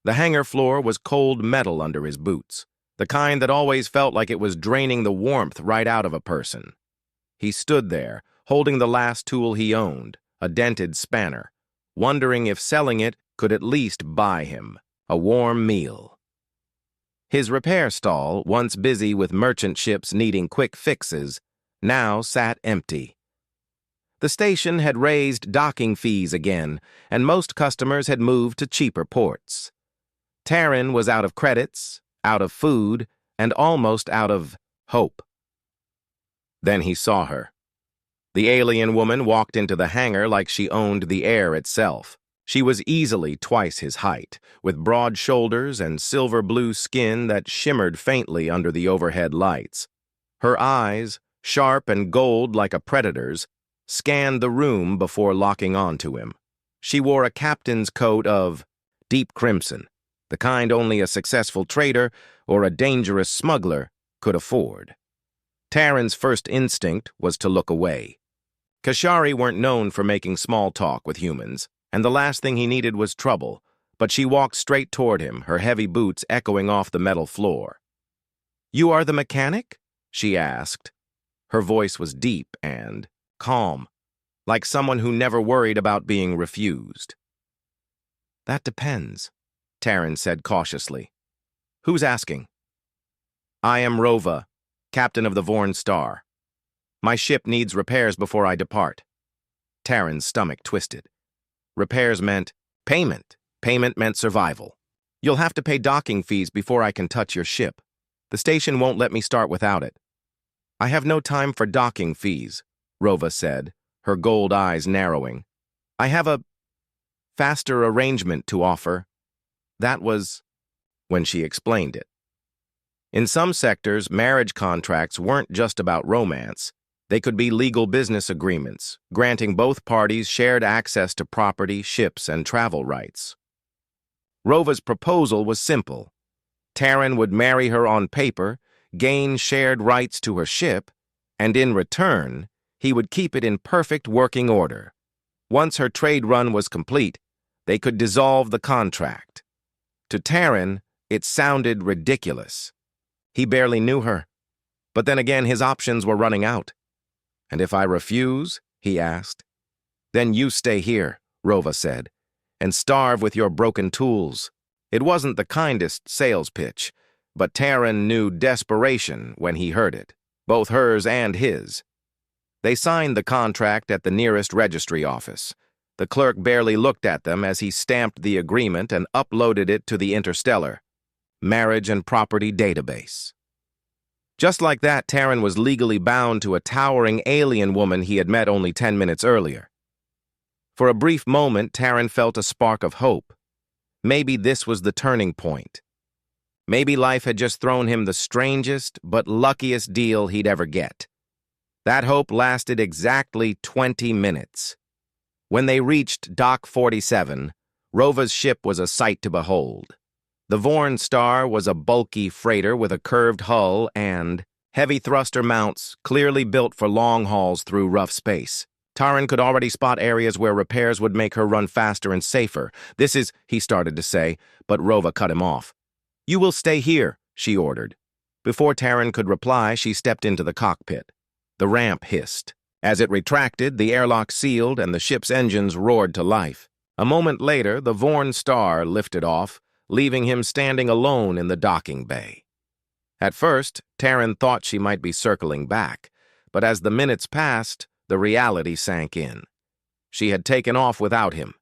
The hangar floor was cold metal under his boots, the kind that always felt like it was draining the warmth right out of a person. He stood there, holding the last tool he owned, a dented spanner, wondering if selling it could at least buy him a warm meal. His repair stall, once busy with merchant ships needing quick fixes, now sat empty. The station had raised docking fees again, and most customers had moved to cheaper ports. Taryn was out of credits, out of food, and almost out of hope. Then he saw her. The alien woman walked into the hangar like she owned the air itself. She was easily twice his height, with broad shoulders and silver-blue skin that shimmered faintly under the overhead lights. Her eyes, sharp and gold like a predator's, scanned the room before locking onto him. She wore a captain's coat of deep crimson, the kind only a successful trader or a dangerous smuggler could afford. Taryn's first instinct was to look away. Kashari weren't known for making small talk with humans, and the last thing he needed was trouble, but she walked straight toward him, her heavy boots echoing off the metal floor. "You are the mechanic?" she asked. Her voice was deep and calm, like someone who never worried about being refused. "That depends," Taryn said cautiously. "Who's asking?" "I am Rova, captain of the Vorn Star. My ship needs repairs before I depart." Taryn's stomach twisted. Repairs meant payment. Payment meant survival. "You'll have to pay docking fees before I can touch your ship. The station won't let me start without it." "I have no time for docking fees," Rova said, her gold eyes narrowing. "I have a faster arrangement to offer." That was when she explained it. In some sectors, marriage contracts weren't just about romance. They could be legal business agreements, granting both parties shared access to property, ships, and travel rights. Rova's proposal was simple. Taryn would marry her on paper, gain shared rights to her ship, and in return, he would keep it in perfect working order. Once her trade run was complete, they could dissolve the contract. To Taryn, it sounded ridiculous. He barely knew her. But then again, his options were running out. "And if I refuse?" he asked. "Then you stay here," Rova said, "and starve with your broken tools." It wasn't the kindest sales pitch, but Taryn knew desperation when he heard it, both hers and his. They signed the contract at the nearest registry office. The clerk barely looked at them as he stamped the agreement and uploaded it to the Interstellar Marriage and Property Database. Just like that, Taryn was legally bound to a towering alien woman he had met only 10 minutes earlier. For a brief moment, Taryn felt a spark of hope. Maybe this was the turning point. Maybe life had just thrown him the strangest but luckiest deal he'd ever get. That hope lasted exactly 20 minutes. When they reached Dock 47, Rova's ship was a sight to behold. The Vorn Star was a bulky freighter with a curved hull and heavy thruster mounts clearly built for long hauls through rough space. Taryn could already spot areas where repairs would make her run faster and safer. "This is," he started to say, but Rova cut him off. "You will stay here," she ordered. Before Taryn could reply, she stepped into the cockpit. The ramp hissed. As it retracted, the airlock sealed and the ship's engines roared to life. A moment later, the Vorn Star lifted off, leaving him standing alone in the docking bay. At first, Taryn thought she might be circling back, but as the minutes passed, the reality sank in. She had taken off without him.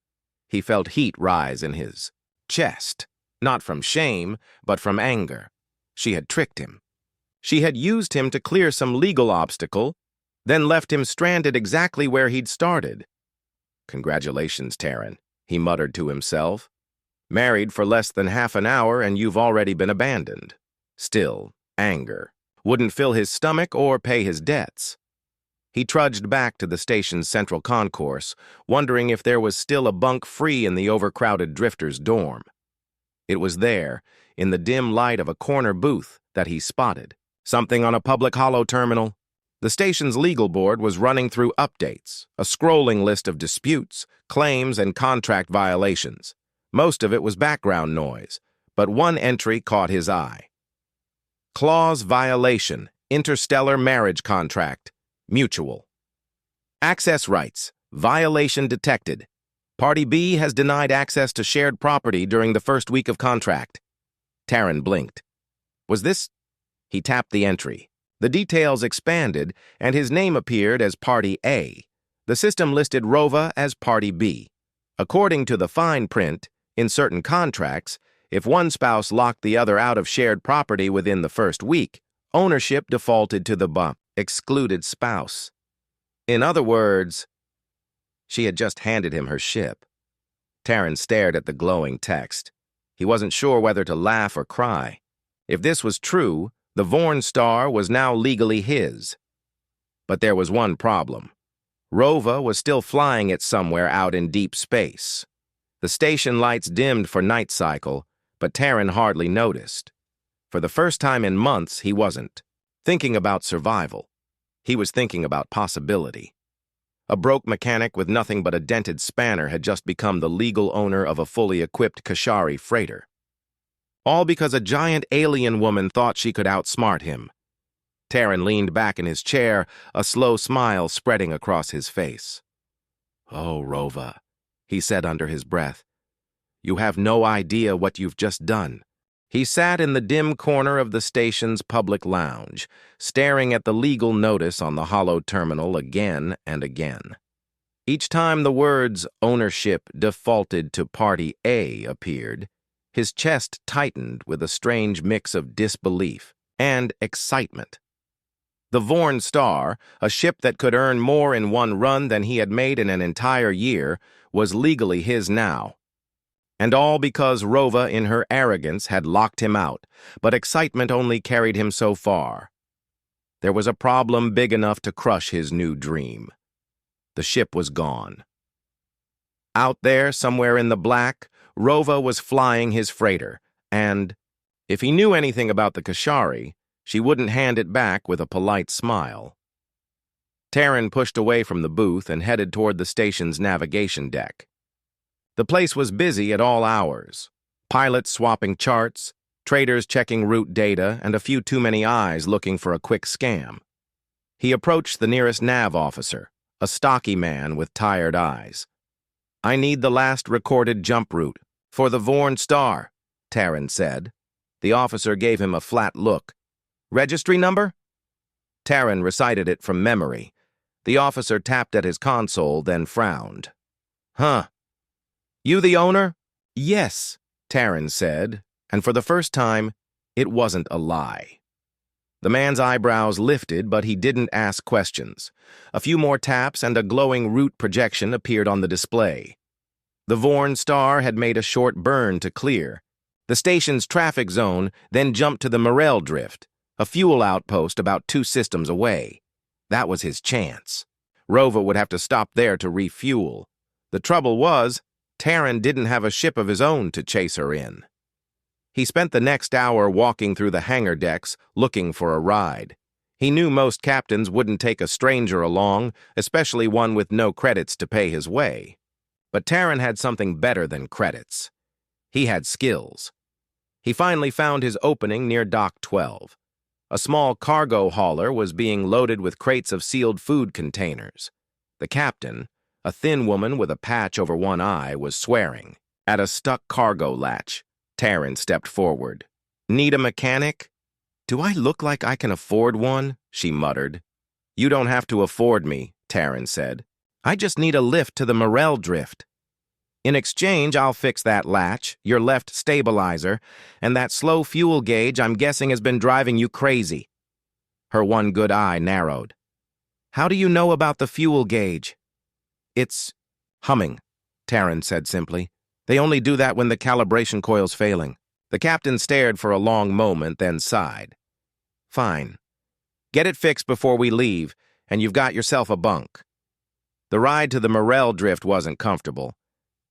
He felt heat rise in his chest, not from shame, but from anger. She had tricked him. She had used him to clear some legal obstacle, then left him stranded exactly where he'd started. "Congratulations, Taryn," he muttered to himself. "Married for less than half an hour and you've already been abandoned." Still, anger wouldn't fill his stomach or pay his debts. He trudged back to the station's central concourse, wondering if there was still a bunk free in the overcrowded drifter's dorm. It was there, in the dim light of a corner booth, that he spotted something on a public holo terminal. The station's legal board was running through updates, a scrolling list of disputes, claims, and contract violations. Most of it was background noise, but one entry caught his eye. Clause violation, interstellar marriage contract, mutual. Access rights, violation detected. Party B has denied access to shared property during the first week of contract. Taryn blinked. Was this? He tapped the entry. The details expanded, and his name appeared as Party A. The system listed Rova as Party B. According to the fine print, in certain contracts, if one spouse locked the other out of shared property within the first week, ownership defaulted to the excluded spouse. In other words, she had just handed him her ship. Taryn stared at the glowing text. He wasn't sure whether to laugh or cry. If this was true, the Vorn star was now legally his. But there was one problem. Rova was still flying it somewhere out in deep space. The station lights dimmed for night cycle, but Taryn hardly noticed. For the first time in months, he wasn't thinking about survival. He was thinking about possibility. A broke mechanic with nothing but a dented spanner had just become the legal owner of a fully equipped Kashari freighter. All because a giant alien woman thought she could outsmart him. Taryn leaned back in his chair, a slow smile spreading across his face. "Oh, Rova," he said under his breath. "You have no idea what you've just done." He sat in the dim corner of the station's public lounge, staring at the legal notice on the hollow terminal again and again. Each time the words "ownership defaulted to Party A" appeared, his chest tightened with a strange mix of disbelief and excitement. The Vorn Star, a ship that could earn more in one run than he had made in an entire year, was legally his now. And all because Rova, in her arrogance, had locked him out, but excitement only carried him so far. There was a problem big enough to crush his new dream. The ship was gone. Out there, somewhere in the black, Rova was flying his freighter, and, if he knew anything about the Kashari, she wouldn't hand it back with a polite smile. Taryn pushed away from the booth and headed toward the station's navigation deck. The place was busy at all hours. Pilots swapping charts, traders checking route data, and a few too many eyes looking for a quick scam. He approached the nearest nav officer, a stocky man with tired eyes. "I need the last recorded jump route for the Vorn Star," Taryn said. The officer gave him a flat look. "Registry number?" Taryn recited it from memory. The officer tapped at his console, then frowned. "Huh. You the owner?" "Yes," Taryn said, and for the first time, it wasn't a lie. The man's eyebrows lifted, but he didn't ask questions. A few more taps and a glowing route projection appeared on the display. The Vorn Star had made a short burn to clear. The station's traffic zone then jumped to the Morel Drift, a fuel outpost about 2 systems away. That was his chance. Rova would have to stop there to refuel. The trouble was, Taryn didn't have a ship of his own to chase her in. He spent the next hour walking through the hangar decks, looking for a ride. He knew most captains wouldn't take a stranger along, especially one with no credits to pay his way. But Taryn had something better than credits. He had skills. He finally found his opening near Dock 12. A small cargo hauler was being loaded with crates of sealed food containers. The captain, a thin woman with a patch over one eye, was swearing. At a stuck cargo latch, Taryn stepped forward. "Need a mechanic?" "Do I look like I can afford one?" she muttered. "You don't have to afford me," Taryn said. "I just need a lift to the Morel Drift. In exchange, I'll fix that latch, your left stabilizer, and that slow fuel gauge I'm guessing has been driving you crazy." Her one good eye narrowed. "How do you know about the fuel gauge?" "It's humming," Taryn said simply. "They only do that when the calibration coil's failing." The captain stared for a long moment, then sighed. "Fine. Get it fixed before we leave, and you've got yourself a bunk." The ride to the Morel Drift wasn't comfortable.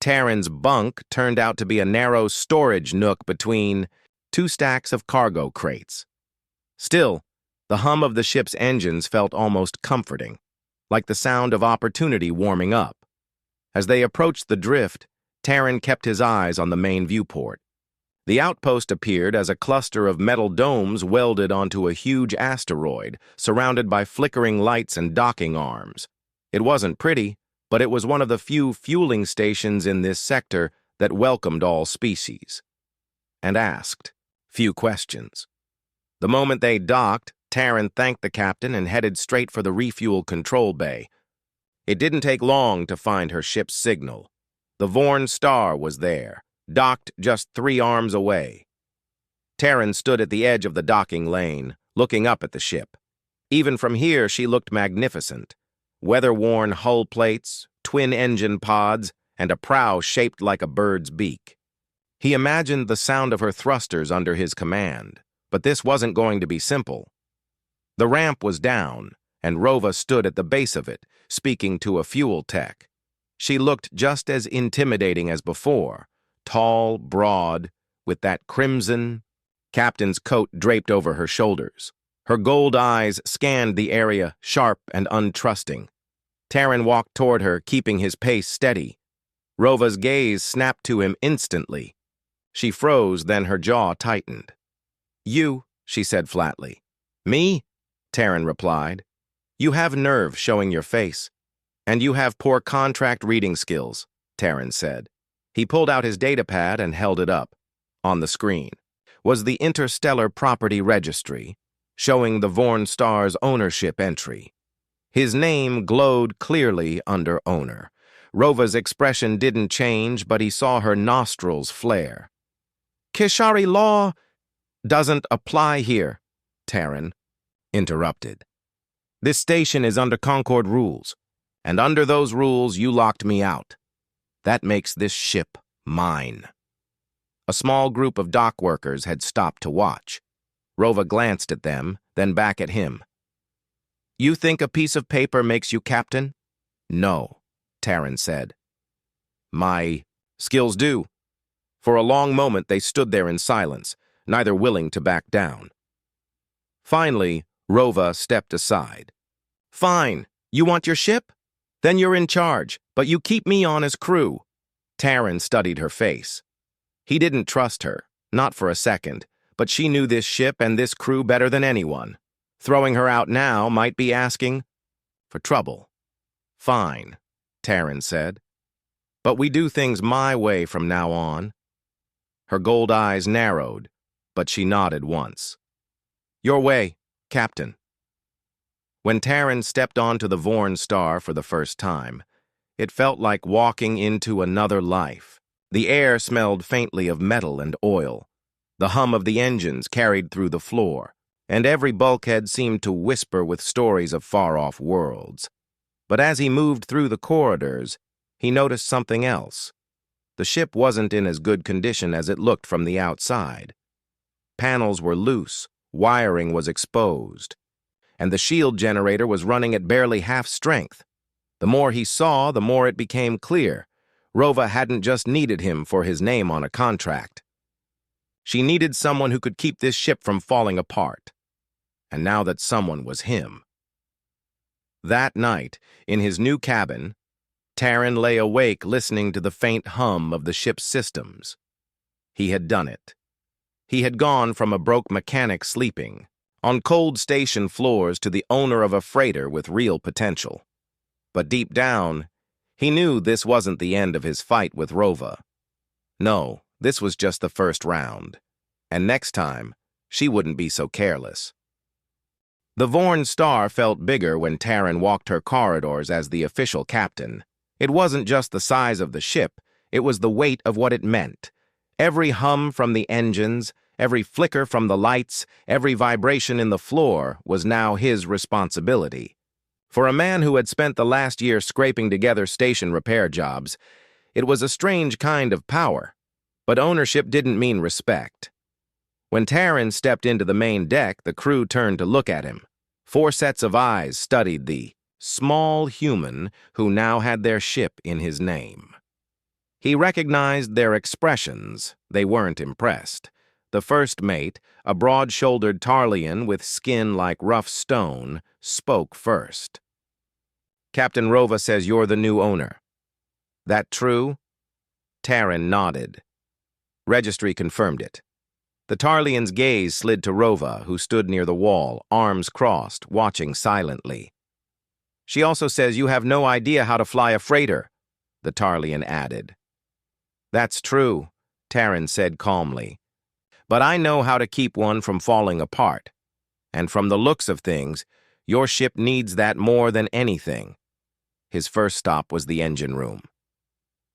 Taryn's bunk turned out to be a narrow storage nook between 2 stacks of cargo crates. Still, the hum of the ship's engines felt almost comforting, like the sound of opportunity warming up. As they approached the drift, Taryn kept his eyes on the main viewport. The outpost appeared as a cluster of metal domes welded onto a huge asteroid, surrounded by flickering lights and docking arms. It wasn't pretty, but it was one of the few fueling stations in this sector that welcomed all species. And asked few questions. The moment they docked, Taryn thanked the captain and headed straight for the refuel control bay. It didn't take long to find her ship's signal. The Vorn Star was there, docked just 3 arms away. Taryn stood at the edge of the docking lane, looking up at the ship. Even from here, she looked magnificent. Weather-worn hull plates, twin-engine pods, and a prow shaped like a bird's beak. He imagined the sound of her thrusters under his command, but this wasn't going to be simple. The ramp was down, and Rova stood at the base of it, speaking to a fuel tech. She looked just as intimidating as before, tall, broad, with that crimson captain's coat draped over her shoulders. Her gold eyes scanned the area, sharp and untrusting. Taryn walked toward her, keeping his pace steady. Rova's gaze snapped to him instantly. She froze, then her jaw tightened. "You," she said flatly. "Me?" Taryn replied. "You have nerve showing your face. And you have poor contract reading skills," Taryn said. He pulled out his datapad and held it up. On the screen was the Interstellar Property Registry, showing the Vorn Star's ownership entry. His name glowed clearly under owner. Rova's expression didn't change, but he saw her nostrils flare. "Kishari law doesn't apply here," Taryn interrupted. "This station is under Concord rules, and under those rules you locked me out. That makes this ship mine." A small group of dock workers had stopped to watch. Rova glanced at them, then back at him. "You think a piece of paper makes you captain?" "No," Taryn said. "My skills do." For a long moment they stood there in silence, neither willing to back down. Finally, Rova stepped aside. "Fine, you want your ship? Then you're in charge, but you keep me on as crew." Taryn studied her face. He didn't trust her, not for a second, but she knew this ship and this crew better than anyone. Throwing her out now might be asking for trouble. "Fine," Taryn said. "But we do things my way from now on." Her gold eyes narrowed, but she nodded once. "Your way, Captain." When Taryn stepped onto the Vorn Star for the first time, it felt like walking into another life. The air smelled faintly of metal and oil. The hum of the engines carried through the floor, and every bulkhead seemed to whisper with stories of far-off worlds. But as he moved through the corridors, he noticed something else. The ship wasn't in as good condition as it looked from the outside. Panels were loose, wiring was exposed, and the shield generator was running at barely half strength. The more he saw, the more it became clear. Rova hadn't just needed him for his name on a contract. She needed someone who could keep this ship from falling apart. And now that someone was him. That night, in his new cabin, Taryn lay awake listening to the faint hum of the ship's systems. He had done it. He had gone from a broke mechanic sleeping on cold station floors to the owner of a freighter with real potential. But deep down, he knew this wasn't the end of his fight with Rova. No, this was just the first round. And next time, she wouldn't be so careless. The Vorn Star felt bigger when Taryn walked her corridors as the official captain. It wasn't just the size of the ship, it was the weight of what it meant. Every hum from the engines, every flicker from the lights, every vibration in the floor was now his responsibility. For a man who had spent the last year scraping together station repair jobs, it was a strange kind of power. But ownership didn't mean respect. When Taryn stepped into the main deck, the crew turned to look at him. 4 sets of eyes studied the small human who now had their ship in his name. He recognized their expressions. They weren't impressed. The first mate, a broad-shouldered Tarlian with skin like rough stone, spoke first. "Captain Rova says you're the new owner. That true?" Taran nodded. Registry confirmed it. The Tarlian's gaze slid to Rova, who stood near the wall, arms crossed, watching silently. She also says you have no idea how to fly a freighter, the Tarlian added. That's true, Taran said calmly. But I know how to keep one from falling apart. And from the looks of things, your ship needs that more than anything. His first stop was the engine room.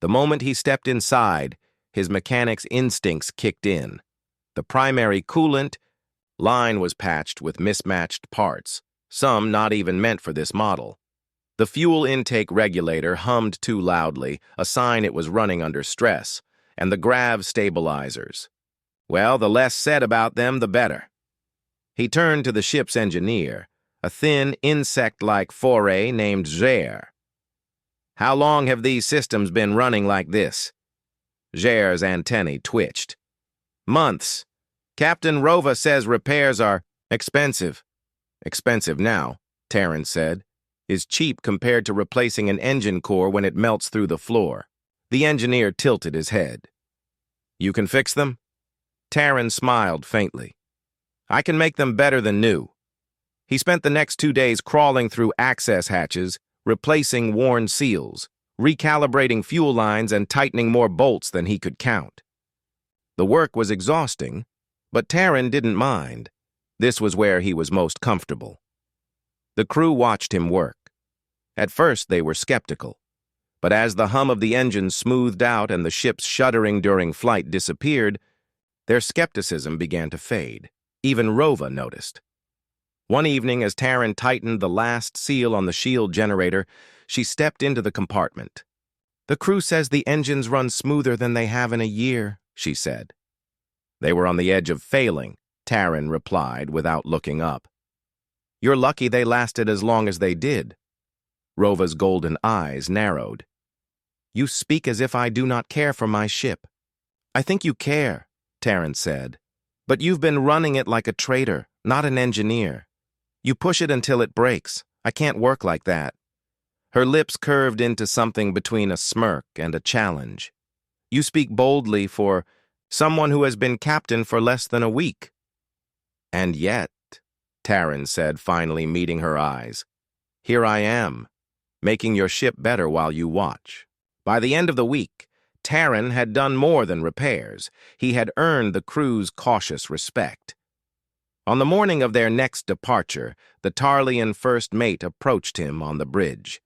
The moment he stepped inside, his mechanic's instincts kicked in. The primary coolant line was patched with mismatched parts, some not even meant for this model. The fuel intake regulator hummed too loudly, a sign it was running under stress, and the grav stabilizers. Well, the less said about them, the better. He turned to the ship's engineer, a thin, insect-like foray named Zer. How long have these systems been running like this? Zer's antennae twitched. Months. Captain Rova says repairs are expensive. Expensive now, Taran said, is cheap compared to replacing an engine core when it melts through the floor. The engineer tilted his head. You can fix them? Taran smiled faintly. I can make them better than new. He spent the next 2 days crawling through access hatches, replacing worn seals, recalibrating fuel lines and tightening more bolts than he could count. The work was exhausting, but Taran didn't mind. This was where he was most comfortable. The crew watched him work. At first they were skeptical, but as the hum of the engine smoothed out and the ship's shuddering during flight disappeared, their skepticism began to fade. Even Rova noticed. One evening, as Taran tightened the last seal on the shield generator, she stepped into the compartment. The crew says the engines run smoother than they have in a year, she said. They were on the edge of failing, Taran replied without looking up. You're lucky they lasted as long as they did. Rova's golden eyes narrowed. You speak as if I do not care for my ship. I think you care, Taran said, but you've been running it like a trader, not an engineer. You push it until it breaks. I can't work like that. Her lips curved into something between a smirk and a challenge. You speak boldly for someone who has been captain for less than a week. And yet, Taran said, finally meeting her eyes, here I am, making your ship better while you watch. By the end of the week, Taran had done more than repairs. He had earned the crew's cautious respect. On the morning of their next departure, the Tarlian first mate approached him on the bridge.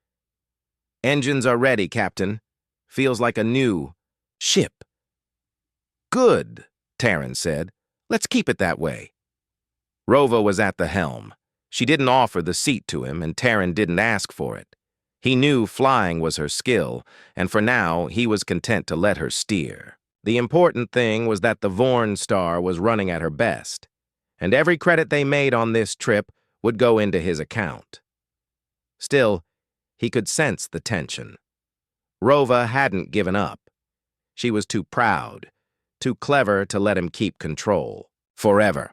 Engines are ready, Captain. Feels like a new ship. Good, Taran said. Let's keep it that way. Rova was at the helm. She didn't offer the seat to him, and Taran didn't ask for it. He knew flying was her skill, and for now he was content to let her steer. The important thing was that the Vorn star was running at her best, and every credit they made on this trip would go into his account. Still, he could sense the tension. Rova hadn't given up. She was too proud, too clever to let him keep control. Forever.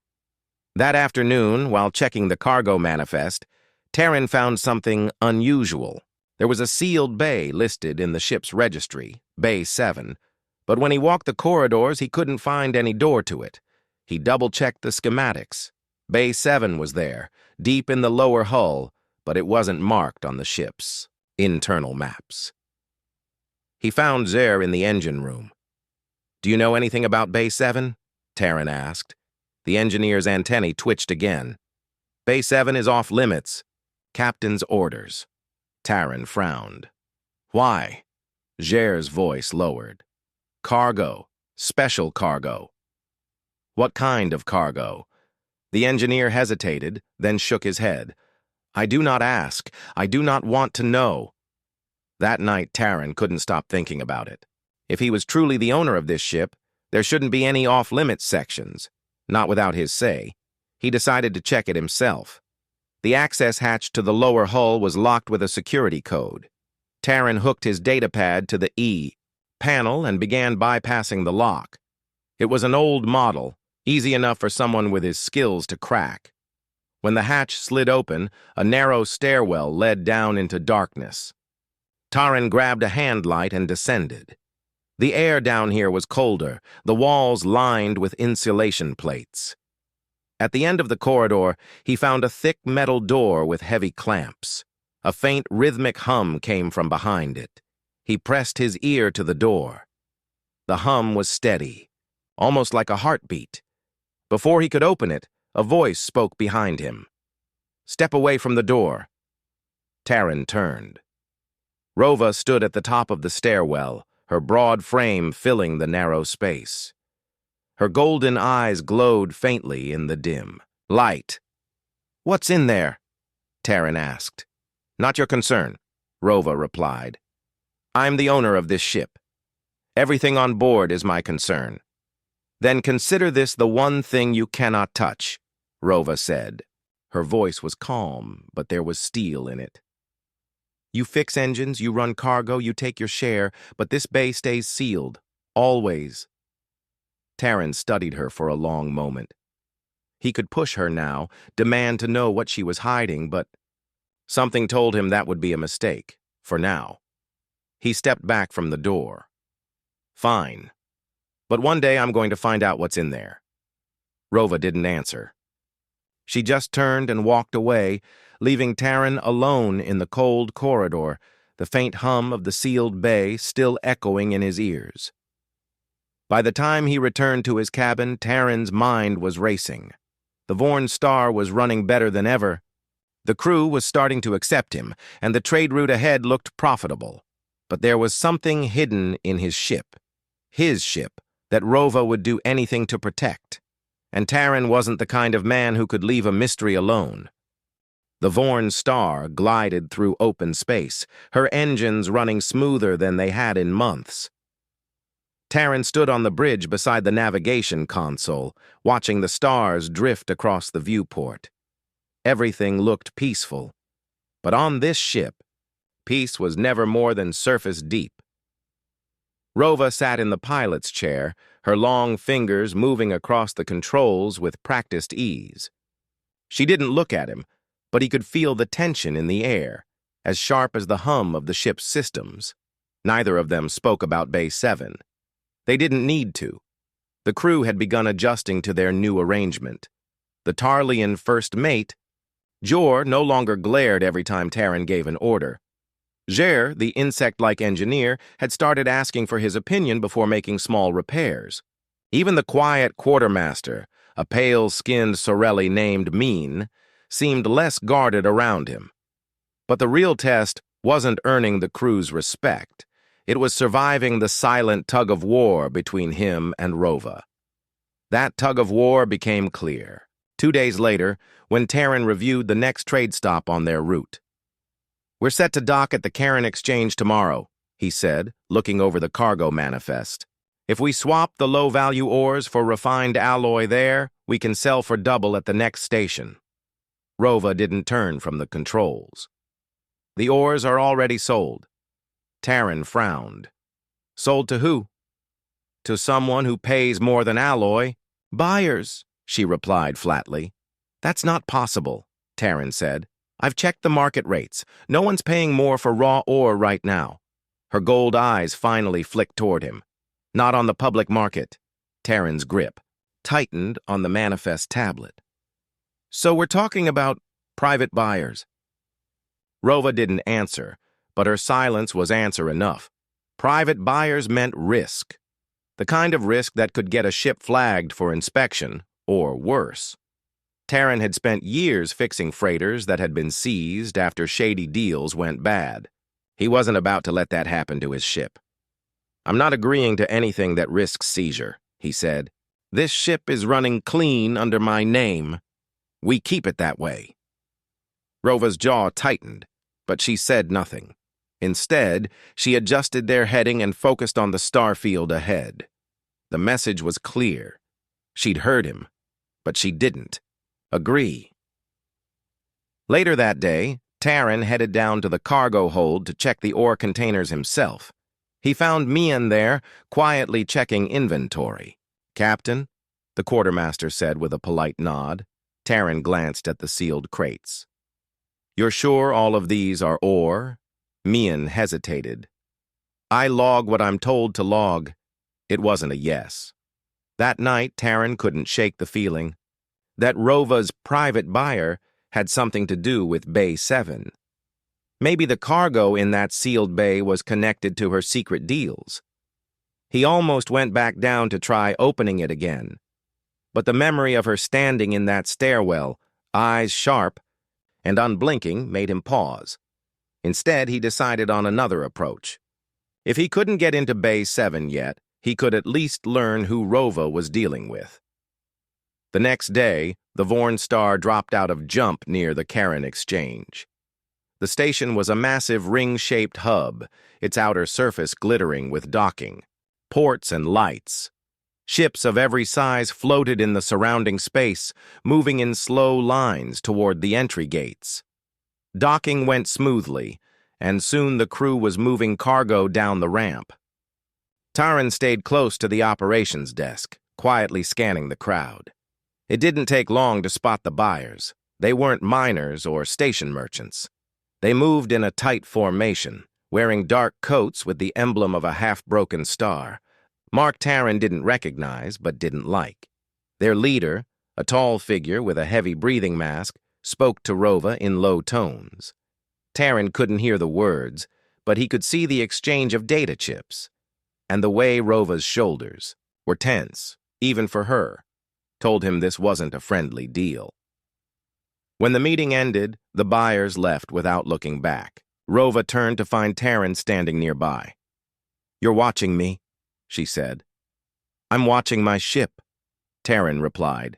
That afternoon, while checking the cargo manifest, Taran found something unusual. There was a sealed bay listed in the ship's registry, Bay 7, but when he walked the corridors, he couldn't find any door to it. He double-checked the schematics. Bay 7 was there, deep in the lower hull, but it wasn't marked on the ship's internal maps. He found Zer in the engine room. Do you know anything about Bay 7? Taran asked. The engineer's antennae twitched again. Bay 7 is off limits. Captain's orders. Taran frowned. Why? Zer's voice lowered. Cargo. Special cargo. What kind of cargo? The engineer hesitated, then shook his head. I do not ask. I do not want to know. That night, Taran couldn't stop thinking about it. If he was truly the owner of this ship, there shouldn't be any off-limits sections. Not without his say. He decided to check it himself. The access hatch to the lower hull was locked with a security code. Taran hooked his datapad to the E panel and began bypassing the lock. It was an old model, easy enough for someone with his skills to crack. When the hatch slid open, a narrow stairwell led down into darkness. Taran grabbed a hand light and descended. The air down here was colder, the walls lined with insulation plates. At the end of the corridor, he found a thick metal door with heavy clamps. A faint rhythmic hum came from behind it. He pressed his ear to the door. The hum was steady, almost like a heartbeat. Before he could open it, a voice spoke behind him. "Step away from the door." Taryn turned. Rova stood at the top of the stairwell, her broad frame filling the narrow space. Her golden eyes glowed faintly in the dim light. "What's in there?" Taryn asked. "Not your concern," Rova replied. "I'm the owner of this ship. Everything on board is my concern." "Then consider this the one thing you cannot touch," Rova said. Her voice was calm, but there was steel in it. "You fix engines, you run cargo, you take your share, but this bay stays sealed. Always." Taryn studied her for a long moment. He could push her now, demand to know what she was hiding, but something told him that would be a mistake, for now. He stepped back from the door. "Fine. But one day I'm going to find out what's in there." Rova didn't answer. She just turned and walked away, leaving Taryn alone in the cold corridor, the faint hum of the sealed bay still echoing in his ears. By the time he returned to his cabin, Taryn's mind was racing. The Vorn Star was running better than ever. The crew was starting to accept him, and the trade route ahead looked profitable. But there was something hidden in his ship, that Rova would do anything to protect. And Taryn wasn't the kind of man who could leave a mystery alone. The Vorn Star glided through open space, her engines running smoother than they had in months. Taryn stood on the bridge beside the navigation console, watching the stars drift across the viewport. Everything looked peaceful. But on this ship, peace was never more than surface deep. Rova sat in the pilot's chair, her long fingers moving across the controls with practiced ease. She didn't look at him, but he could feel the tension in the air, as sharp as the hum of the ship's systems. Neither of them spoke about Bay 7. They didn't need to. The crew had begun adjusting to their new arrangement. The Tarlian first mate, Jor, no longer glared every time Taryn gave an order. Jer, the insect-like engineer, had started asking for his opinion before making small repairs. Even the quiet quartermaster, a pale-skinned Sorelli named Mean, seemed less guarded around him. But the real test wasn't earning the crew's respect. It was surviving the silent tug-of-war between him and Rova. That tug-of-war became clear 2 days later, when Taryn reviewed the next trade stop on their route. "We're set to dock at the Karen Exchange tomorrow," he said, looking over the cargo manifest. "If we swap the low-value ores for refined alloy there, we can sell for double at the next station." Rova didn't turn from the controls. "The ores are already sold." Taryn frowned. "Sold to who?" "To someone who pays more than alloy." "Buyers," she replied flatly. "That's not possible," Taryn said. "I've checked the market rates. No one's paying more for raw ore right now." Her gold eyes finally flicked toward him. "Not on the public market." Taryn's grip tightened on the manifest tablet. "So we're talking about private buyers." Rova didn't answer, but her silence was answer enough. Private buyers meant risk. The kind of risk that could get a ship flagged for inspection, or worse. Taryn had spent years fixing freighters that had been seized after shady deals went bad. He wasn't about to let that happen to his ship. "I'm not agreeing to anything that risks seizure," he said. "This ship is running clean under my name. We keep it that way." Rova's jaw tightened, but she said nothing. Instead, she adjusted their heading and focused on the star field ahead. The message was clear. She'd heard him, but she didn't agree. Later that day, Taryn headed down to the cargo hold to check the ore containers himself. He found Mian there, quietly checking inventory. "Captain," the quartermaster said with a polite nod. Taryn glanced at the sealed crates. "You're sure all of these are ore?" Mian hesitated. I log what I'm told to log. It wasn't a yes. That night, Taryn couldn't shake the feeling that Rova's private buyer had something to do with Bay 7. Maybe the cargo in that sealed bay was connected to her secret deals. He almost went back down to try opening it again. But the memory of her standing in that stairwell, eyes sharp and unblinking, made him pause. Instead, he decided on another approach. If he couldn't get into Bay 7 yet, he could at least learn who Rova was dealing with. The next day, the Vorn Star dropped out of jump near the Karen Exchange. The station was a massive ring-shaped hub, its outer surface glittering with docking, ports, and lights. Ships of every size floated in the surrounding space, moving in slow lines toward the entry gates. Docking went smoothly, and soon the crew was moving cargo down the ramp. Taryn stayed close to the operations desk, quietly scanning the crowd. It didn't take long to spot the buyers. They weren't miners or station merchants. They moved in a tight formation, wearing dark coats with the emblem of a half-broken star. Mark Taryn didn't recognize, but didn't like. Their leader, a tall figure with a heavy breathing mask, spoke to Rova in low tones. Taryn couldn't hear the words, but he could see the exchange of data chips. And the way Rova's shoulders were tense, even for her, told him this wasn't a friendly deal. When the meeting ended, the buyers left without looking back. Rova turned to find Taryn standing nearby. "You're watching me," she said. "I'm watching my ship," Taryn replied.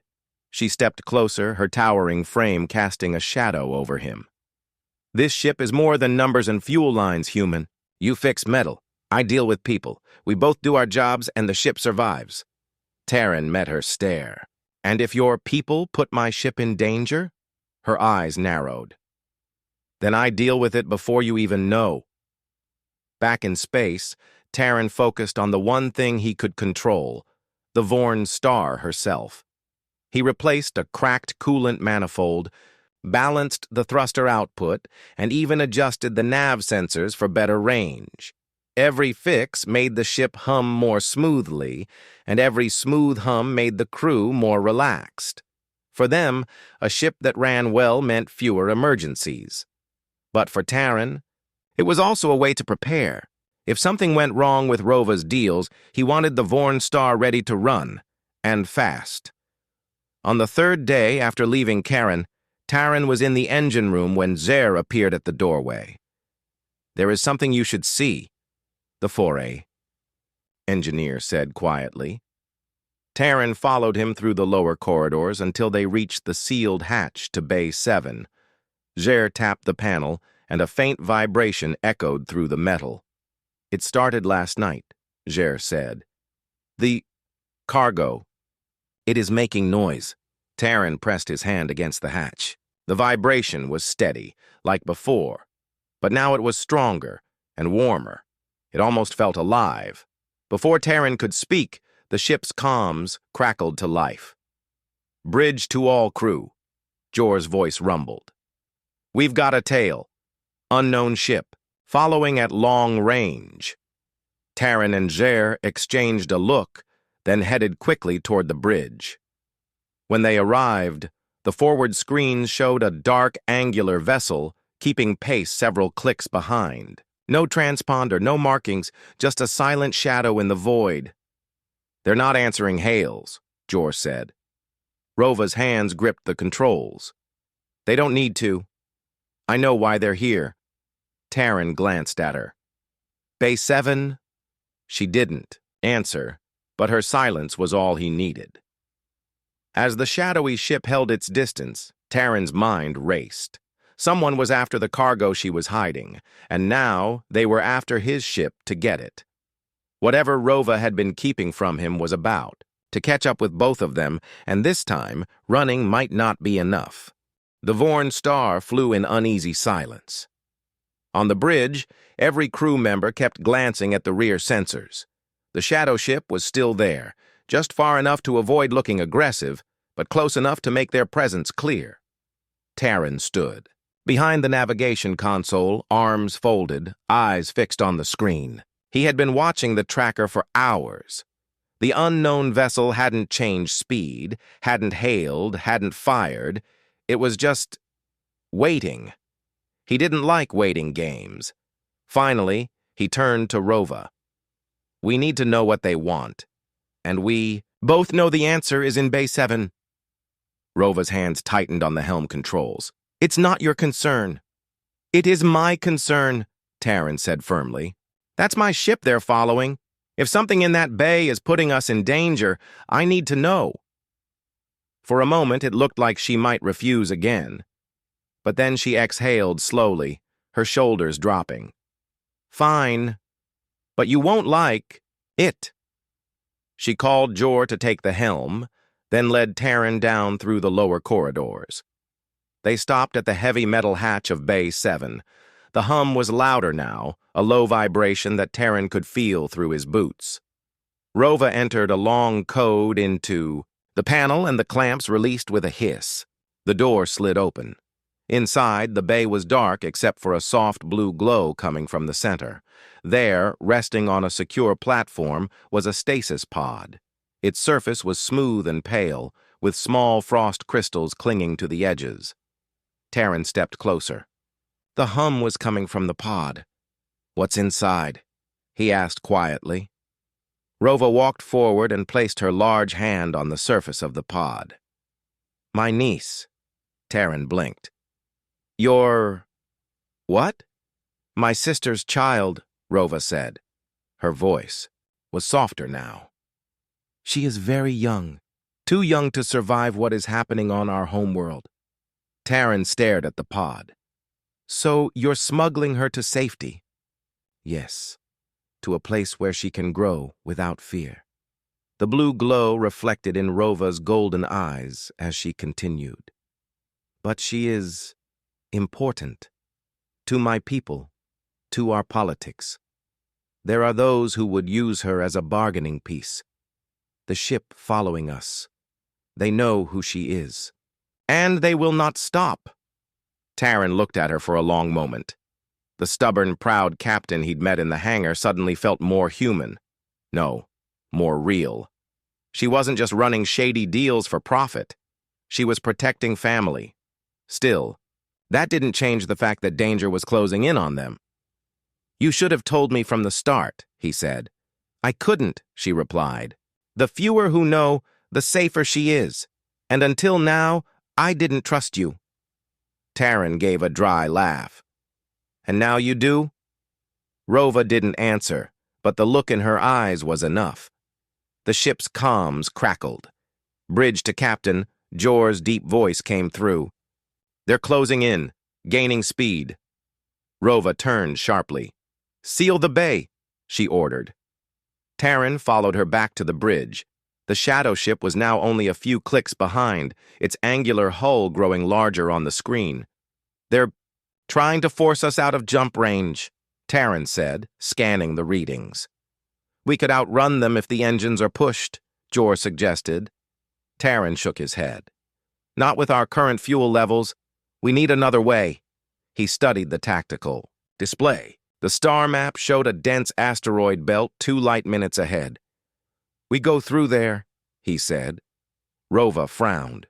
She stepped closer, her towering frame casting a shadow over him. "This ship is more than numbers and fuel lines, human. You fix metal. I deal with people. We both do our jobs and the ship survives." Taryn met her stare. "And if your people put my ship in danger?" Her eyes narrowed. "Then I deal with it before you even know." Back in space, Taryn focused on the one thing he could control, the Vorn Star herself. He replaced a cracked coolant manifold, balanced the thruster output, and even adjusted the nav sensors for better range. Every fix made the ship hum more smoothly, and every smooth hum made the crew more relaxed. For them, a ship that ran well meant fewer emergencies. But for Taryn, it was also a way to prepare. If something went wrong with Rova's deals, he wanted the Vorn Star ready to run, and fast. On the third day after leaving Karen, Taryn was in the engine room when Zer appeared at the doorway. "There is something you should see," the foray engineer said quietly. Taryn followed him through the lower corridors until they reached the sealed hatch to Bay 7. Zer tapped the panel, and a faint vibration echoed through the metal. "It started last night," Zer said. "The cargo. It is making noise." Taryn pressed his hand against the hatch. The vibration was steady, like before, but now it was stronger and warmer. It almost felt alive. Before Taryn could speak, the ship's comms crackled to life. "Bridge to all crew," Jor's voice rumbled. "We've got a tail. Unknown ship, following at long range." Taryn and Zer exchanged a look, then headed quickly toward the bridge. When they arrived, the forward screens showed a dark, angular vessel keeping pace several clicks behind. No transponder, no markings, just a silent shadow in the void. "They're not answering hails," Jor said. Rova's hands gripped the controls. "They don't need to. I know why they're here." Taryn glanced at her. "Bay 7? She didn't answer, but her silence was all he needed. As the shadowy ship held its distance, Taryn's mind raced. Someone was after the cargo she was hiding, and now they were after his ship to get it. Whatever Rova had been keeping from him was about to catch up with both of them, and this time, running might not be enough. The Vorn Star flew in uneasy silence. On the bridge, every crew member kept glancing at the rear sensors. The shadow ship was still there, just far enough to avoid looking aggressive, but close enough to make their presence clear. Taryn stood. Behind the navigation console, arms folded, eyes fixed on the screen. He had been watching the tracker for hours. The unknown vessel hadn't changed speed, hadn't hailed, hadn't fired. It was just waiting. He didn't like waiting games. Finally, he turned to Rova. We need to know what they want. And we both know the answer is in Bay 7. Rova's hands tightened on the helm controls. It's not your concern. It is my concern, Taryn said firmly. That's my ship they're following. If something in that bay is putting us in danger, I need to know. For a moment, it looked like she might refuse again. But then she exhaled slowly, her shoulders dropping. Fine, but you won't like it. She called Jor to take the helm, then led Taryn down through the lower corridors. They stopped at the heavy metal hatch of Bay 7. The hum was louder now, a low vibration that Taryn could feel through his boots. Rova entered a long code into the panel, and the clamps released with a hiss. The door slid open. Inside, the bay was dark except for a soft blue glow coming from the center. There, resting on a secure platform, was a stasis pod. Its surface was smooth and pale, with small frost crystals clinging to the edges. Taryn stepped closer. The hum was coming from the pod. What's inside? He asked quietly. Rova walked forward and placed her large hand on the surface of the pod. My niece. Taryn blinked. Your... what? My sister's child, Rova said. Her voice was softer now. She is very young, too young to survive what is happening on our homeworld. Taryn stared at the pod. So you're smuggling her to safety? Yes, to a place where she can grow without fear. The blue glow reflected in Rova's golden eyes as she continued. But she is important. To my people, to our politics. There are those who would use her as a bargaining piece. The ship following us. They know who she is. And they will not stop. Taryn looked at her for a long moment. The stubborn, proud captain he'd met in the hangar suddenly felt more human. No, more real. She wasn't just running shady deals for profit. She was protecting family. Still, that didn't change the fact that danger was closing in on them. You should have told me from the start, he said. I couldn't, she replied. The fewer who know, the safer she is. And until now, I didn't trust you. Taryn gave a dry laugh. And now you do? Rova didn't answer, but the look in her eyes was enough. The ship's comms crackled. Bridge to captain, Jor's deep voice came through. They're closing in, gaining speed. Rova turned sharply. Seal the bay, she ordered. Taryn followed her back to the bridge. The shadow ship was now only a few clicks behind, its angular hull growing larger on the screen. They're trying to force us out of jump range, Taryn said, scanning the readings. We could outrun them if the engines are pushed, Jor suggested. Taryn shook his head. Not with our current fuel levels. We need another way. He studied the tactical display. The star map showed a dense asteroid belt 2 light minutes ahead. We go through there, he said. Rova frowned.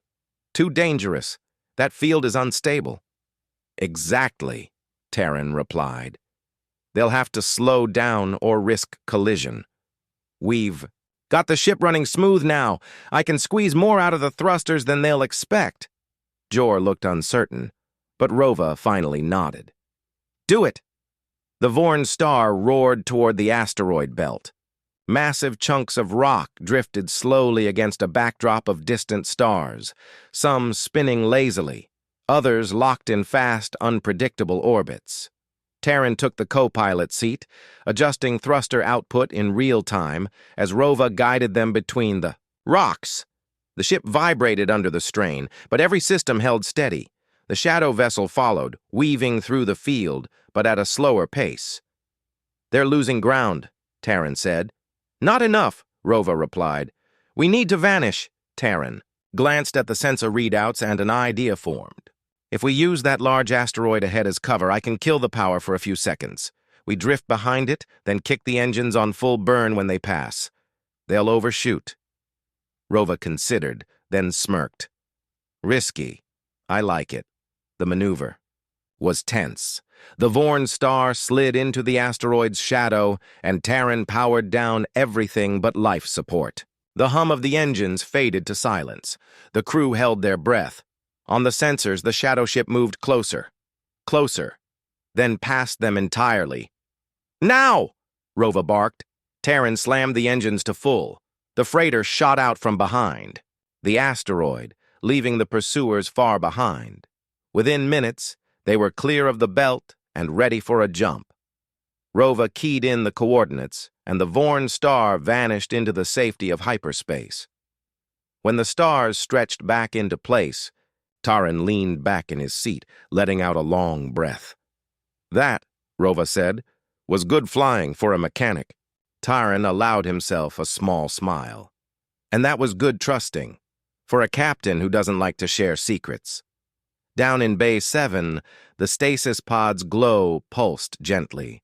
Too dangerous. That field is unstable. Exactly, Taryn replied. They'll have to slow down or risk collision. We've got the ship running smooth now. I can squeeze more out of the thrusters than they'll expect. Jor looked uncertain, but Rova finally nodded. Do it! The Vorn star roared toward the asteroid belt. Massive chunks of rock drifted slowly against a backdrop of distant stars, some spinning lazily, others locked in fast, unpredictable orbits. Taryn took the co-pilot seat, adjusting thruster output in real time as Rova guided them between the rocks. The ship vibrated under the strain, but every system held steady. The shadow vessel followed, weaving through the field, but at a slower pace. They're losing ground, Taryn said. Not enough, Rova replied. We need to vanish, Taryn glanced at the sensor readouts and an idea formed. If we use that large asteroid ahead as cover, I can kill the power for a few seconds. We drift behind it, then kick the engines on full burn when they pass. They'll overshoot. Rova considered, then smirked. Risky. I like it. The maneuver was tense. The Vorn star slid into the asteroid's shadow, and Terran powered down everything but life support. The hum of the engines faded to silence. The crew held their breath. On the sensors, the shadow ship moved closer. Closer. Then past them entirely. Now! Rova barked. Terran slammed the engines to full. The freighter shot out from behind. The asteroid, leaving the pursuers far behind. Within minutes, they were clear of the belt and ready for a jump. Rova keyed in the coordinates, and the Vorn star vanished into the safety of hyperspace. When the stars stretched back into place, Taran leaned back in his seat, letting out a long breath. That, Rova said, was good flying for a mechanic. Taran allowed himself a small smile. And that was good trusting, for a captain who doesn't like to share secrets. Down in Bay 7, the stasis pod's glow pulsed gently.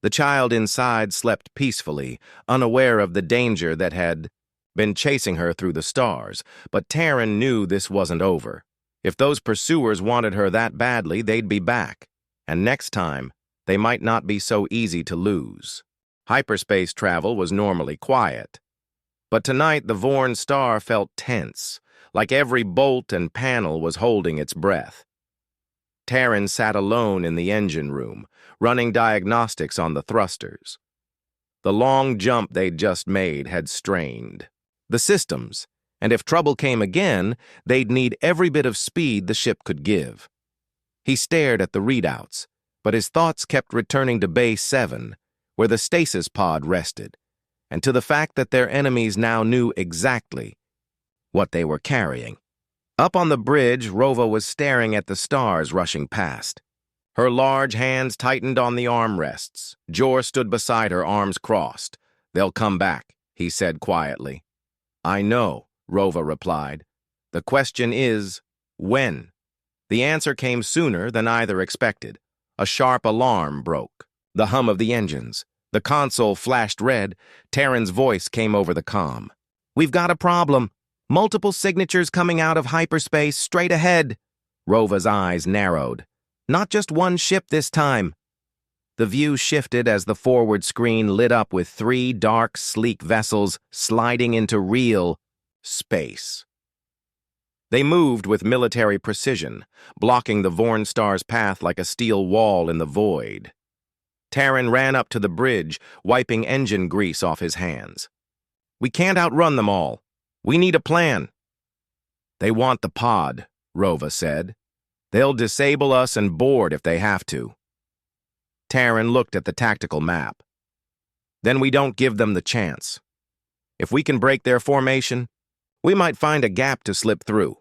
The child inside slept peacefully, unaware of the danger that had been chasing her through the stars, but Taran knew this wasn't over. If those pursuers wanted her that badly, they'd be back, and next time, they might not be so easy to lose. Hyperspace travel was normally quiet, but tonight the Vorn star felt tense, like every bolt and panel was holding its breath. Taran sat alone in the engine room, running diagnostics on the thrusters. The long jump they'd just made had strained the systems, and if trouble came again, they'd need every bit of speed the ship could give. He stared at the readouts, but his thoughts kept returning to Bay 7, where the stasis pod rested, and to the fact that their enemies now knew exactly what they were carrying. Up on the bridge, Rova was staring at the stars rushing past. Her large hands tightened on the armrests. Jor stood beside her, arms crossed. "They'll come back," he said quietly. "I know," Rova replied. "The question is, when?" The answer came sooner than either expected. A sharp alarm broke. The hum of the engines. The console flashed red. Taran's voice came over the comm. "We've got a problem. Multiple signatures coming out of hyperspace straight ahead." Rova's eyes narrowed. "Not just one ship this time." The view shifted as the forward screen lit up with 3 dark, sleek vessels sliding into real space. They moved with military precision, blocking the Vorn star's path like a steel wall in the void. Taran ran up to the bridge, wiping engine grease off his hands. "We can't outrun them all. We need a plan." "They want the pod," Rova said. "They'll disable us and board if they have to." Taran looked at the tactical map. "Then we don't give them the chance. If we can break their formation, we might find a gap to slip through."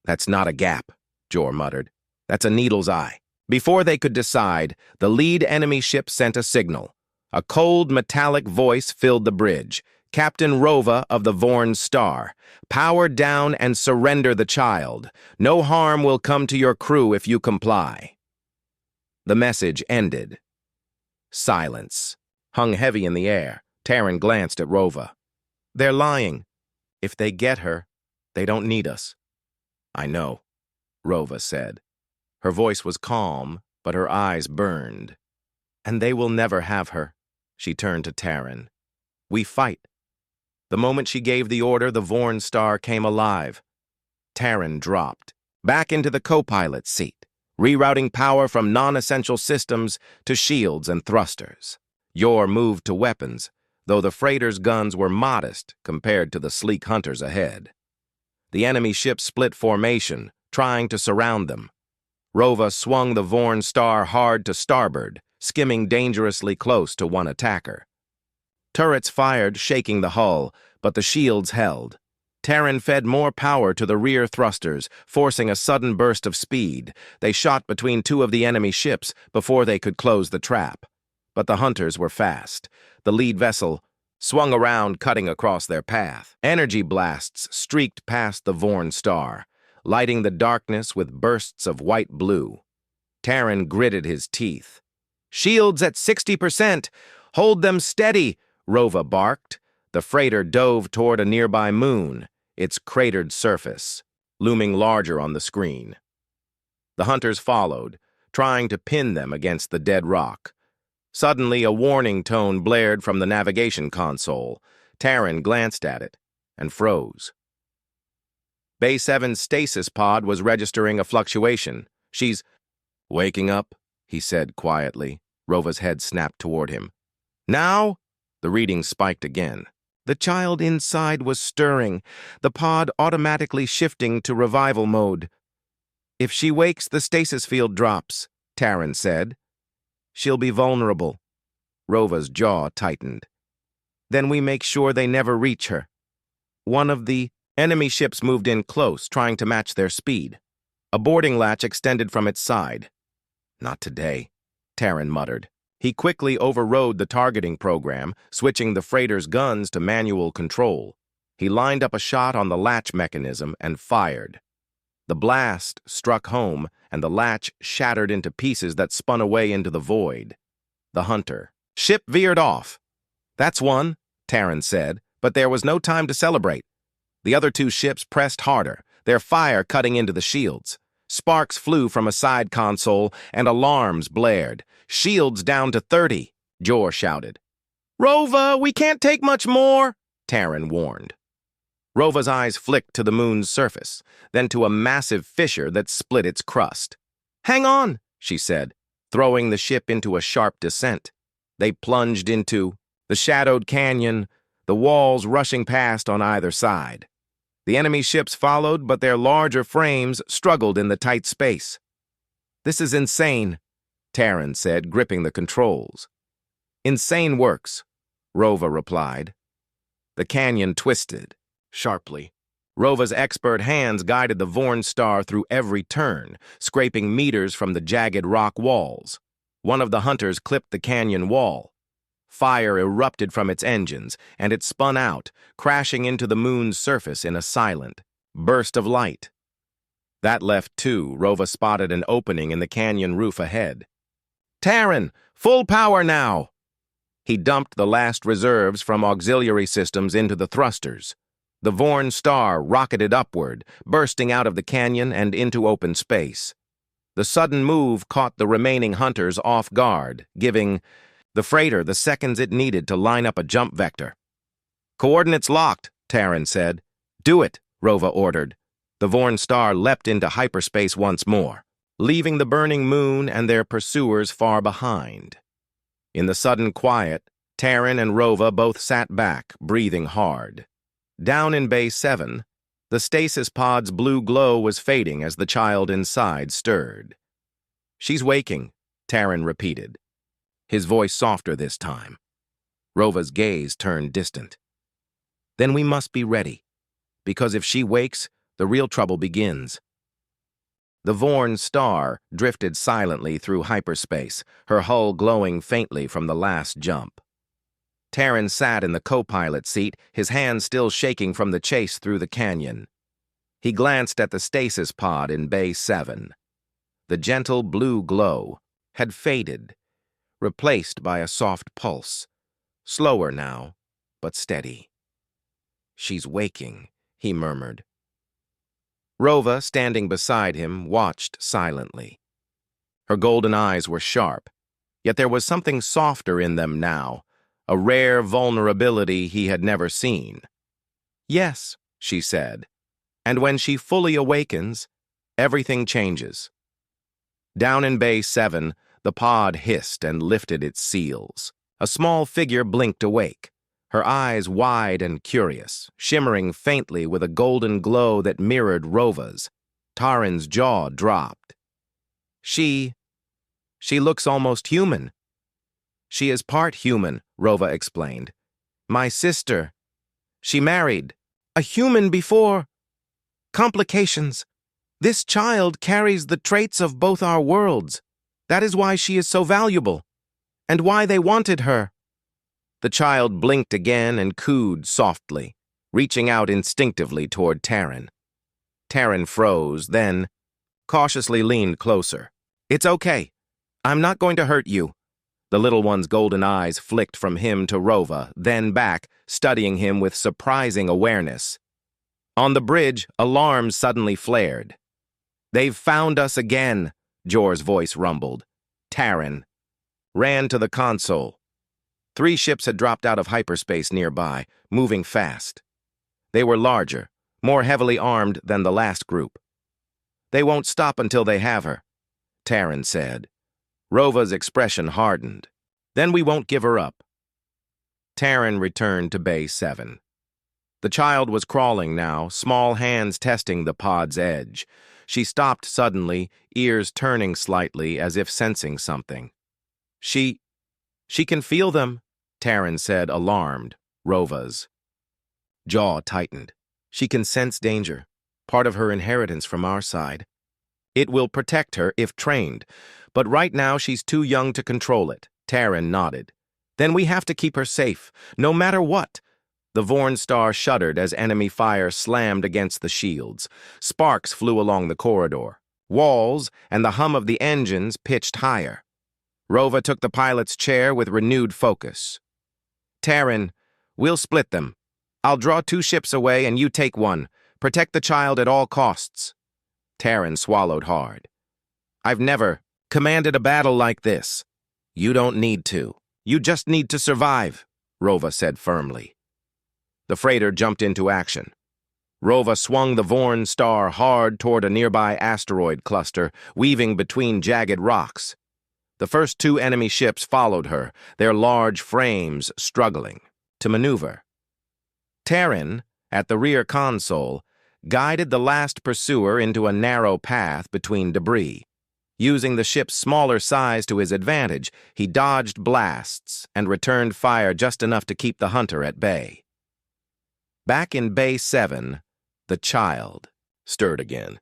"That's not a gap," Jor muttered. "That's a needle's eye." Before they could decide, the lead enemy ship sent a signal. A cold, metallic voice filled the bridge. "Captain Rova of the Vorn Star, power down and surrender the child. No harm will come to your crew if you comply." The message ended. Silence hung heavy in the air. Taran glanced at Rova. "They're lying. If they get her, they don't need us." "I know," Rova said. Her voice was calm, but her eyes burned. "And they will never have her." She turned to Taran. "We fight." The moment she gave the order, the Vorn star came alive. Taran dropped, back into the co-pilot's seat, rerouting power from non-essential systems to shields and thrusters. Yor moved to weapons, though the freighter's guns were modest compared to the sleek hunters ahead. The enemy ship split formation, trying to surround them. Rova swung the Vorn star hard to starboard, skimming dangerously close to one attacker. Turrets fired, shaking the hull, but the shields held. Taran fed more power to the rear thrusters, forcing a sudden burst of speed. They shot between 2 of the enemy ships before they could close the trap. But the hunters were fast. The lead vessel swung around, cutting across their path. Energy blasts streaked past the Vorn star, lighting the darkness with bursts of white blue. Taran gritted his teeth. Shields at 60%. Hold them steady, Rova barked. The freighter dove toward a nearby moon, its cratered surface looming larger on the screen. The hunters followed, trying to pin them against the dead rock. Suddenly, a warning tone blared from the navigation console. Taryn glanced at it and froze. Bay 7's stasis pod was registering a fluctuation. She's waking up, he said quietly. Rova's head snapped toward him. Now? The reading spiked again. The child inside was stirring, the pod automatically shifting to revival mode. If she wakes, the stasis field drops, Taryn said. She'll be vulnerable. Rova's jaw tightened. Then we make sure they never reach her. One of the enemy ships moved in close, trying to match their speed. A boarding latch extended from its side. Not today, Taryn muttered. He quickly overrode the targeting program, switching the freighter's guns to manual control. He lined up a shot on the latch mechanism and fired. The blast struck home, and the latch shattered into pieces that spun away into the void. The hunter. Ship veered off. That's one, Taryn said, but there was no time to celebrate. The other two ships pressed harder, their fire cutting into the shields. Sparks flew from a side console, and alarms blared. Shields down to 30, Jor shouted. Rova, we can't take much more, Taryn warned. Rova's eyes flicked to the moon's surface, then to a massive fissure that split its crust. Hang on, she said, throwing the ship into a sharp descent. They plunged into the shadowed canyon, the walls rushing past on either side. The enemy ships followed, but their larger frames struggled in the tight space. This is insane, Taryn said, gripping the controls. Insane works, Rova replied. The canyon twisted sharply. Rova's expert hands guided the Vorn star through every turn, scraping meters from the jagged rock walls. One of the hunters clipped the canyon wall. Fire erupted from its engines, and it spun out, crashing into the moon's surface in a silent burst of light. That left two. Rova spotted an opening in the canyon roof ahead. Taryn, full power now! He dumped the last reserves from auxiliary systems into the thrusters. The Vorn star rocketed upward, bursting out of the canyon and into open space. The sudden move caught the remaining hunters off guard, giving the freighter the seconds it needed to line up a jump vector. Coordinates locked, Taryn said. Do it, Rova ordered. The Vorn star leapt into hyperspace once more, leaving the burning moon and their pursuers far behind. In the sudden quiet, Taryn and Rova both sat back, breathing hard. Down in Bay 7, the stasis pod's blue glow was fading as the child inside stirred. She's waking, Taryn repeated, his voice softer this time. Rova's gaze turned distant. Then we must be ready, because if she wakes, the real trouble begins. The Vorn star drifted silently through hyperspace, her hull glowing faintly from the last jump. Taryn sat in the co-pilot seat, his hands still shaking from the chase through the canyon. He glanced at the stasis pod in Bay 7. The gentle blue glow had faded, replaced by a soft pulse, slower now, but steady. She's waking, he murmured. Rova, standing beside him, watched silently. Her golden eyes were sharp, yet there was something softer in them now, a rare vulnerability he had never seen. Yes, she said, and when she fully awakens, everything changes. Down in Bay 7, the pod hissed and lifted its seals. A small figure blinked awake, her eyes wide and curious, shimmering faintly with a golden glow that mirrored Rova's. Taryn's jaw dropped. She looks almost human. She is part human, Rova explained. My sister. She married a human before. Complications. This child carries the traits of both our worlds. That is why she is so valuable, and why they wanted her. The child blinked again and cooed softly, reaching out instinctively toward Taryn. Taryn froze, then cautiously leaned closer. It's okay. I'm not going to hurt you. The little one's golden eyes flicked from him to Rova, then back, studying him with surprising awareness. On the bridge, alarms suddenly flared. "They've found us again," Jor's voice rumbled. Taryn ran to the console. 3 ships had dropped out of hyperspace nearby, moving fast. They were larger, more heavily armed than the last group. "They won't stop until they have her," Taryn said. Rova's expression hardened. "Then we won't give her up." Taryn returned to Bay 7. The child was crawling now, small hands testing the pod's edge. She stopped suddenly, ears turning slightly as if sensing something. She can feel them," Taryn said, alarmed. Rova's jaw tightened. "She can sense danger, part of her inheritance from our side. It will protect her if trained, but right now she's too young to control it." Taryn nodded. "Then we have to keep her safe, no matter what." The Vorn star shuddered as enemy fire slammed against the shields. Sparks flew along the corridor. Walls and the hum of the engines pitched higher. Rova took the pilot's chair with renewed focus. "Taryn, we'll split them. I'll draw 2 ships away and you take 1. Protect the child at all costs." Taryn swallowed hard. "I've never commanded a battle like this." "You don't need to. You just need to survive," Rova said firmly. The freighter jumped into action. Rova swung the Vorn star hard toward a nearby asteroid cluster, weaving between jagged rocks. The first 2 enemy ships followed her, their large frames struggling to maneuver. Taryn, at the rear console, guided the last pursuer into a narrow path between debris. Using the ship's smaller size to his advantage, he dodged blasts and returned fire just enough to keep the hunter at bay. Back in Bay 7, the child stirred again.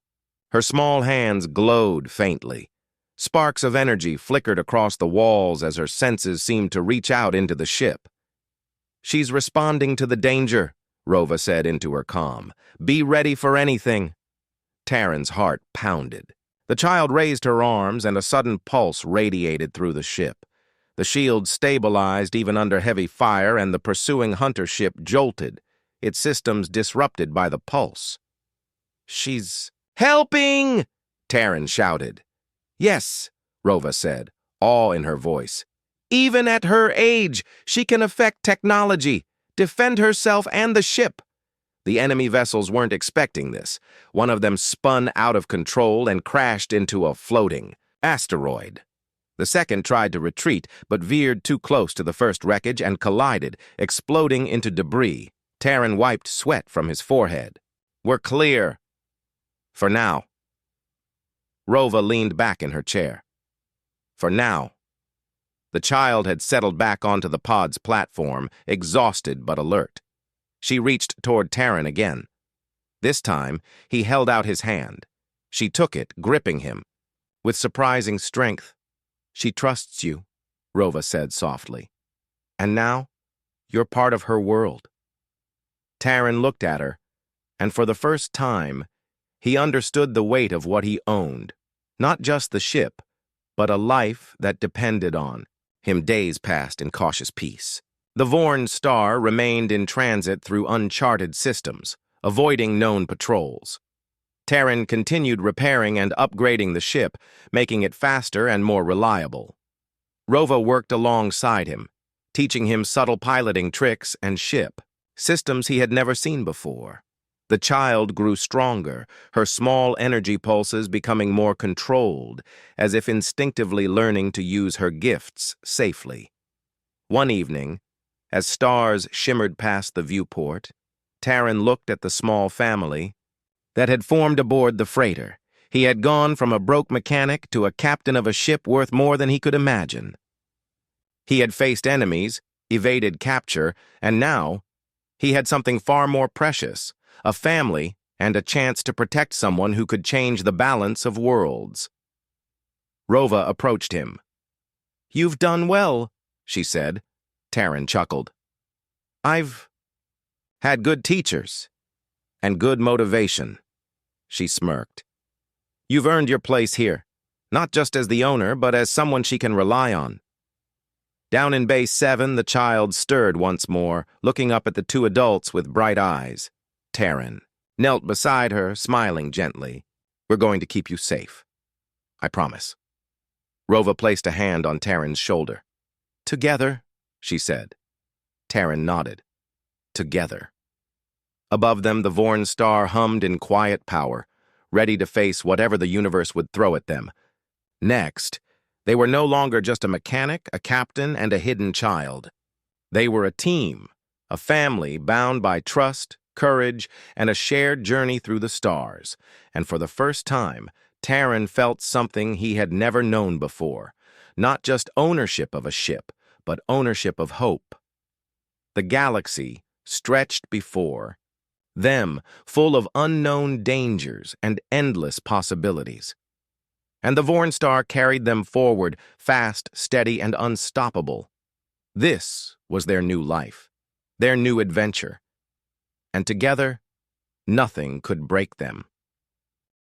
Her small hands glowed faintly. Sparks of energy flickered across the walls as her senses seemed to reach out into the ship. "She's responding to the danger," Rova said into her comm. "Be ready for anything." Taryn's heart pounded. The child raised her arms and a sudden pulse radiated through the ship. The shield stabilized even under heavy fire and the pursuing hunter ship jolted, its systems disrupted by the pulse. "She's helping!" Taryn shouted. "Yes," Rova said, awe in her voice. "Even at her age, she can affect technology, defend herself and the ship." The enemy vessels weren't expecting this. One of them spun out of control and crashed into a floating asteroid. The second tried to retreat, but veered too close to the first wreckage and collided, exploding into debris. Taryn wiped sweat from his forehead. "We're clear. For now." Rova leaned back in her chair. "For now." The child had settled back onto the pod's platform, exhausted but alert. She reached toward Taryn again. This time, he held out his hand. She took it, gripping him. With surprising strength. "She trusts you," Rova said softly. "And now, you're part of her world." Taryn looked at her, and for the first time, he understood the weight of what he owned. Not just the ship, but a life that depended on him. Days passed in cautious peace. The Vorn star remained in transit through uncharted systems, avoiding known patrols. Taryn continued repairing and upgrading the ship, making it faster and more reliable. Rova worked alongside him, teaching him subtle piloting tricks and ship, systems he had never seen before. The child grew stronger, her small energy pulses becoming more controlled, as if instinctively learning to use her gifts safely. One evening, as stars shimmered past the viewport, Taryn looked at the small family that had formed aboard the freighter. He had gone from a broke mechanic to a captain of a ship worth more than he could imagine. He had faced enemies, evaded capture, and now he had something far more precious, a family and a chance to protect someone who could change the balance of worlds. Rova approached him. "You've done well," she said. Taryn chuckled. "I've had good teachers and good motivation." She smirked. "You've earned your place here, not just as the owner, but as someone she can rely on." Down in Base 7, the child stirred once more, looking up at the two adults with bright eyes. Taryn knelt beside her, smiling gently. We're going to keep you safe. I promise. Rova placed a hand on Taryn's shoulder. Together, she said. Taryn nodded. Together. Above them, the Vorn star hummed in quiet power, ready to face whatever the universe would throw at them. Next, they were no longer just a mechanic, a captain, and a hidden child. They were a team, a family bound by trust, courage, and a shared journey through the stars. And for the first time, Taryn felt something he had never known before. Not just ownership of a ship, but ownership of hope. The galaxy stretched before them, full of unknown dangers and endless possibilities. And the Vorn star carried them forward, fast, steady, and unstoppable. This was their new life, their new adventure. And together, nothing could break them.